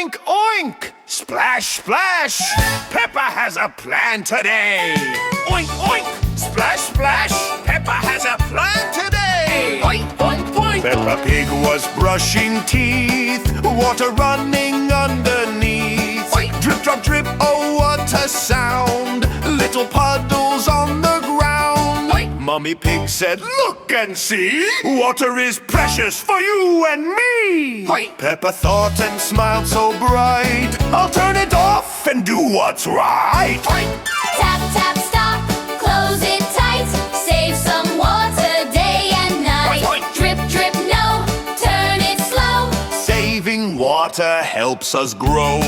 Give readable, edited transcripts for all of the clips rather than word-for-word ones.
oink, oink! Splash, splash! Peppa has a plan today! Oink, oink! Splash, splash! Peppa has a plan today! Oink, oink, oink! Peppa Pig was brushing teeth, water running underneath. Oink. Drip, drop, drip, oh what a sound! Little puddles on the ground. Oink. Mummy Pig said, look and see! Water is precious for you and me! Oink. Peppa thought and smiled so bright, I'll turn it off and do what's right! Oink. Tap, tap, stop, close it tight. Save some water day and night. Oink, oink. Drip, drip, no, turn it slow. Saving water helps us grow.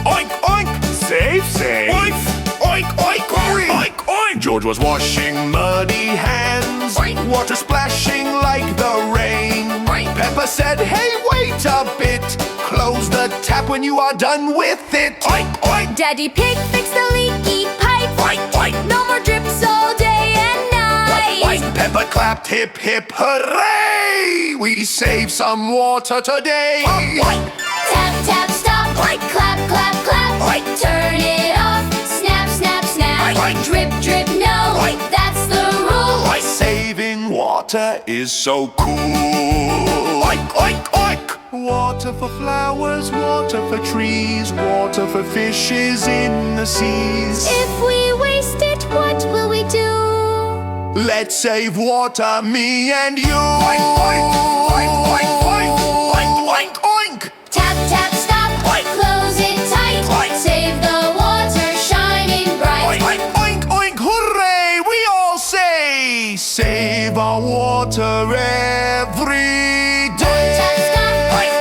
Oink, oink! Save, save! Oink, oink, oink, oink! Oink, oink! George was washing muddy hands. Oink. Water splashing like the rain. Oink. Peppa said, hey, wait a bit. Close the tap when you are done with it. Oink, oink! Daddy Pig fixed the leaky pipe. Oink, oink! No more drips all day and night. Oink, oink! Peppa clapped, hip, hip, hooray! We saved some water today. Oink, oink! Tap, tap, stop. Oink. Clap, clap, clap. Oink. Turn it off. Snap, snap, snap. Oink. Drip, drip, no. Oink. That's the rule. Oink. Saving water is so cool. Oink, oink, oink! Water for flowers, water for trees, water for fishes in the seas. If we waste it, what will we do? Let's save water, me and you. Oink, oink, oink, oink, oink, oink, oink, oink. Tap, tap, stop. Oink. Close it tight. Oink. Save the water shining bright. Oink, oink, oink, oink, hooray! We all say, save our water every day. Tap, stop.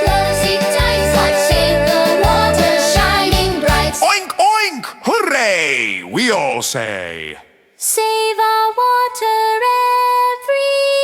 Close it tight. Save the water shining bright. Oink, oink, hooray! We all say. Save our water every